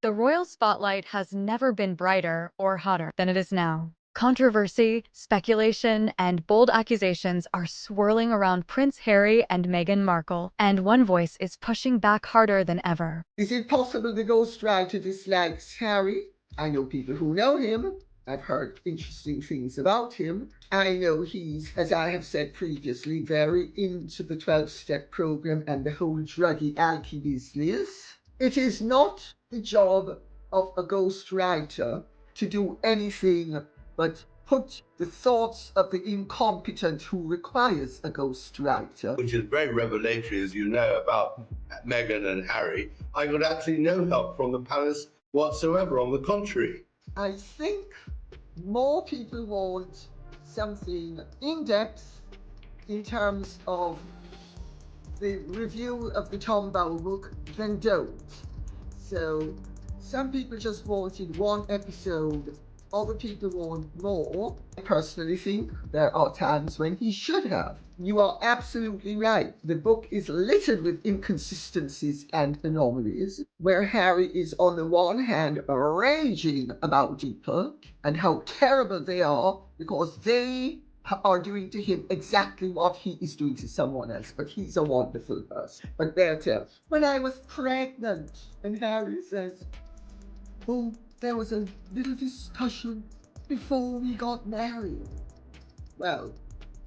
The royal spotlight has never been brighter or hotter than it is now. Controversy, speculation, and bold accusations are swirling around Prince Harry and Meghan Markle, and one voice is pushing back harder than ever. Is it possible the ghostwriter dislikes Harry? I know people who know him. I've heard interesting things about him. I know he's, as I have said previously, very into the 12-step program and the whole druggy alky business. It is not the job of a ghostwriter to do anything but put the thoughts of the incompetent who requires a ghostwriter. Which is very revelatory, as you know, about Meghan and Harry. I got absolutely no help from the palace whatsoever, on the contrary. I think more people want something in-depth in terms of the review of the Tom Bower book than don't. So some people just wanted one episode, other people want more. I personally think there are times when he should have. You are absolutely right. The book is littered with inconsistencies and anomalies, where Harry is on the one hand raging about people and how terrible they are because they are doing to him exactly what he is doing to someone else, but he's a wonderful person. But there tell, when I was pregnant, and Harry says, oh, there was a little discussion before we got married. Well,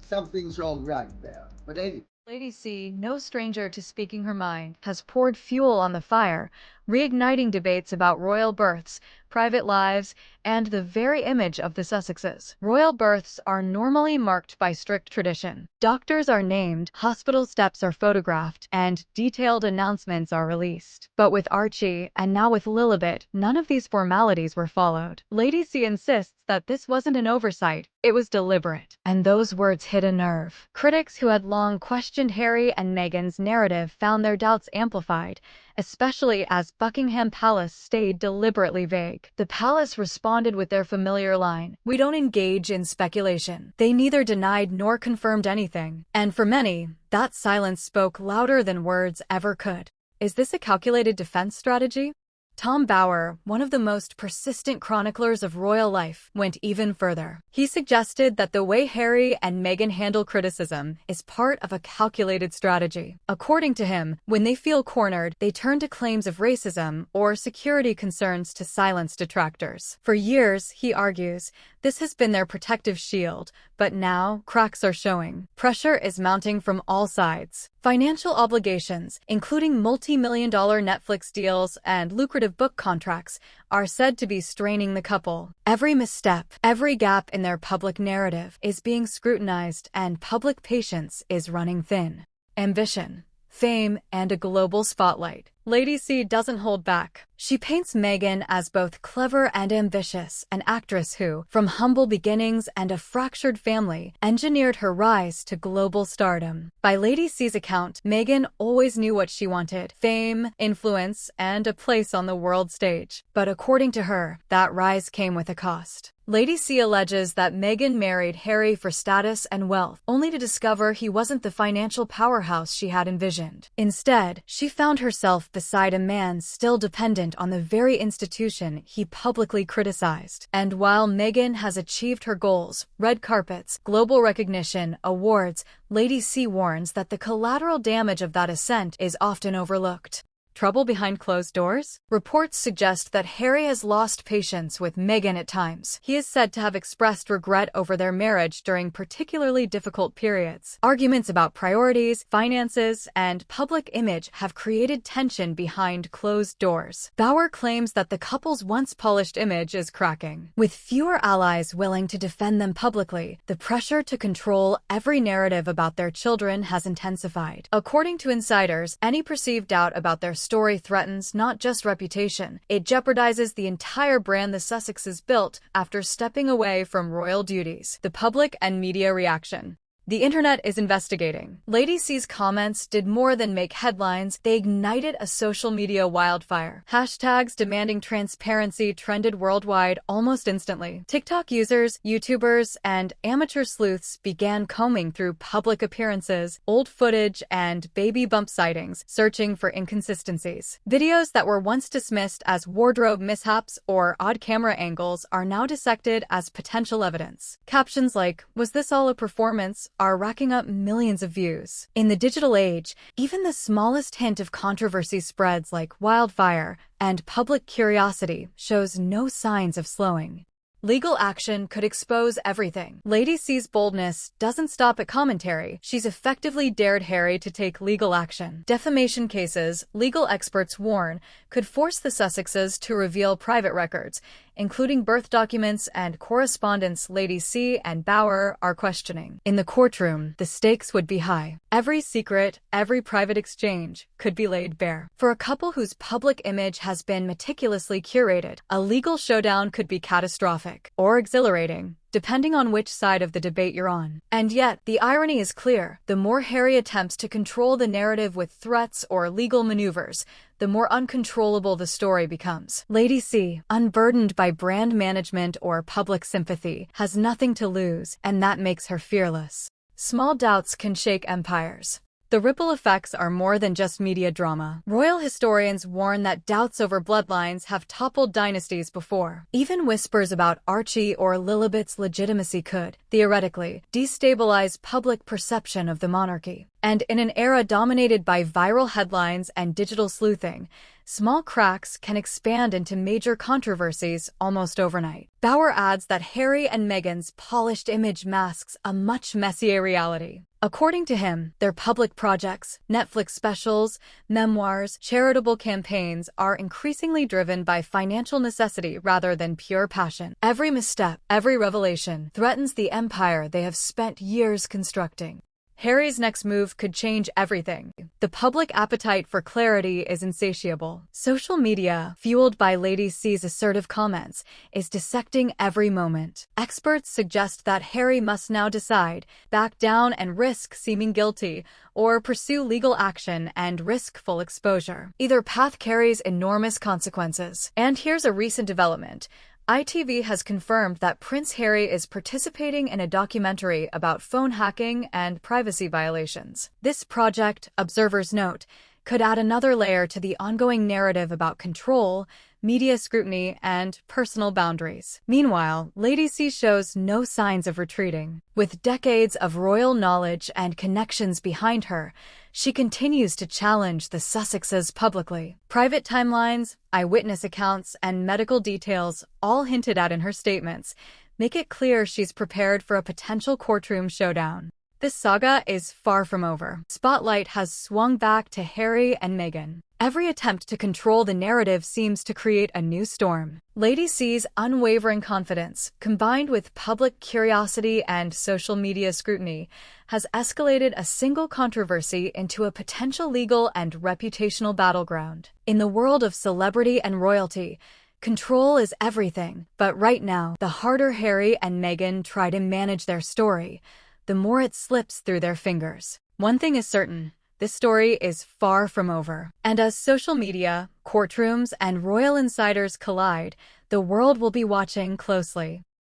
something's wrong right there. But anyway. Lady C, no stranger to speaking her mind, has poured fuel on the fire, reigniting debates about royal births, private lives, and the very image of the Sussexes. Royal births are normally marked by strict tradition. Doctors are named, hospital steps are photographed, and detailed announcements are released. But with Archie, and now with Lilibet, none of these formalities were followed. Lady C insists that this wasn't an oversight, it was deliberate. And those words hit a nerve. Critics who had long questioned Harry and Meghan's narrative found their doubts amplified, especially as Buckingham Palace stayed deliberately vague. The palace responded with their familiar line, "We don't engage in speculation." They neither denied nor confirmed anything, and for many, that silence spoke louder than words ever could. Is this a calculated defense strategy? Tom Bower, one of the most persistent chroniclers of royal life, went even further. He suggested that the way Harry and Meghan handle criticism is part of a calculated strategy. According to him, when they feel cornered, they turn to claims of racism or security concerns to silence detractors. For years, he argues, this has been their protective shield, but now cracks are showing. Pressure is mounting from all sides. Financial obligations, including multi-million-dollar Netflix deals and lucrative book contracts, are said to be straining the couple. Every misstep, every gap in their public narrative is being scrutinized, and public patience is running thin. Ambition, fame, and a global spotlight. Lady C doesn't hold back. She paints Meghan as both clever and ambitious, an actress who, from humble beginnings and a fractured family, engineered her rise to global stardom. By Lady C's account, Meghan always knew what she wanted: fame, influence, and a place on the world stage. But according to her, that rise came with a cost. Lady C alleges that Meghan married Harry for status and wealth, only to discover he wasn't the financial powerhouse she had envisioned. Instead, she found herself beside a man still dependent on the very institution he publicly criticized. And while Meghan has achieved her goals, red carpets, global recognition, awards, Lady C warns that the collateral damage of that ascent is often overlooked. Trouble behind closed doors? Reports suggest that Harry has lost patience with Meghan at times. He is said to have expressed regret over their marriage during particularly difficult periods. Arguments about priorities, finances, and public image have created tension behind closed doors. Bower claims that the couple's once polished image is cracking. With fewer allies willing to defend them publicly, the pressure to control every narrative about their children has intensified. According to insiders, any perceived doubt about their story threatens not just reputation, it jeopardizes the entire brand the Sussexes built after stepping away from royal duties. The public and media reaction. The internet is investigating. Lady C's comments did more than make headlines, they ignited a social media wildfire. Hashtags demanding transparency trended worldwide almost instantly. TikTok users, YouTubers, and amateur sleuths began combing through public appearances, old footage, and baby bump sightings, searching for inconsistencies. Videos that were once dismissed as wardrobe mishaps or odd camera angles are now dissected as potential evidence. Captions like, "Was this all a performance?" are racking up millions of views. In the digital age, even the smallest hint of controversy spreads like wildfire, and public curiosity shows no signs of slowing. Legal action could expose everything. Lady C's boldness doesn't stop at commentary. She's effectively dared Harry to take legal action. Defamation cases, legal experts warn, could force the Sussexes to reveal private records, including birth documents and correspondence Lady C and Bower are questioning. In the courtroom, the stakes would be high. Every secret, every private exchange could be laid bare. For a couple whose public image has been meticulously curated, a legal showdown could be catastrophic or exhilarating, depending on which side of the debate you're on. And yet, the irony is clear. The more Harry attempts to control the narrative with threats or legal maneuvers, the more uncontrollable the story becomes. Lady C, unburdened by brand management or public sympathy, has nothing to lose, and that makes her fearless. Small doubts can shake empires. The ripple effects are more than just media drama. Royal historians warn that doubts over bloodlines have toppled dynasties before. Even whispers about Archie or Lilibet's legitimacy could, theoretically, destabilize public perception of the monarchy. And in an era dominated by viral headlines and digital sleuthing, small cracks can expand into major controversies almost overnight. Bower adds that Harry and Meghan's polished image masks a much messier reality. According to him, their public projects, Netflix specials, memoirs, charitable campaigns are increasingly driven by financial necessity rather than pure passion. Every misstep, every revelation, threatens the empire they have spent years constructing. Harry's next move could change everything. The public appetite for clarity is insatiable. Social media, fueled by Lady C's assertive comments, is dissecting every moment. Experts suggest that Harry must now decide, back down and risk seeming guilty, or pursue legal action and risk full exposure. Either path carries enormous consequences. And here's a recent development. ITV has confirmed that Prince Harry is participating in a documentary about phone hacking and privacy violations. This project, observers note, could add another layer to the ongoing narrative about control, media scrutiny, and personal boundaries. Meanwhile, Lady C shows no signs of retreating. With decades of royal knowledge and connections behind her, she continues to challenge the Sussexes publicly. Private timelines, eyewitness accounts, and medical details, all hinted at in her statements, make it clear she's prepared for a potential courtroom showdown. This saga is far from over. Spotlight has swung back to Harry and Meghan. Every attempt to control the narrative seems to create a new storm. Lady C's unwavering confidence, combined with public curiosity and social media scrutiny, has escalated a single controversy into a potential legal and reputational battleground. In the world of celebrity and royalty, control is everything. But right now, the harder Harry and Meghan try to manage their story, the more it slips through their fingers. One thing is certain. This story is far from over. And as social media, courtrooms, and royal insiders collide, the world will be watching closely.